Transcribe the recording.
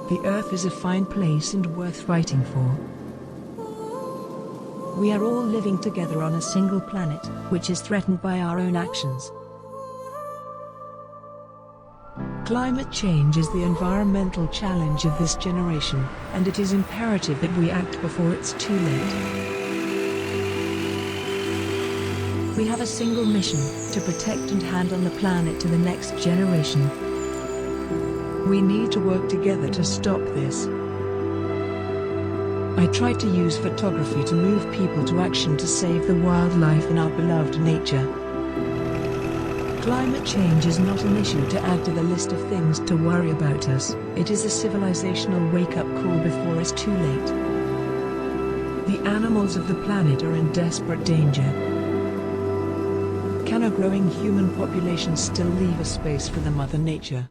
The Earth is a fine place and worth fighting for. We are all living together on a single planet, which is threatened by our own actions. Climate change is the environmental challenge of this generation, and it is imperative that we act before it's too late. We have a single mission: to protect and hand on the planet to the next generation. We need to work together to stop this. I try to use photography to move people to action to save the wildlife in our beloved nature. Climate change is not an issue to add to the list of things to worry about us. It is a civilizational wake-up call before it's too late. The animals of the planet are in desperate danger. Can a growing human population still leave a space for the Mother Nature?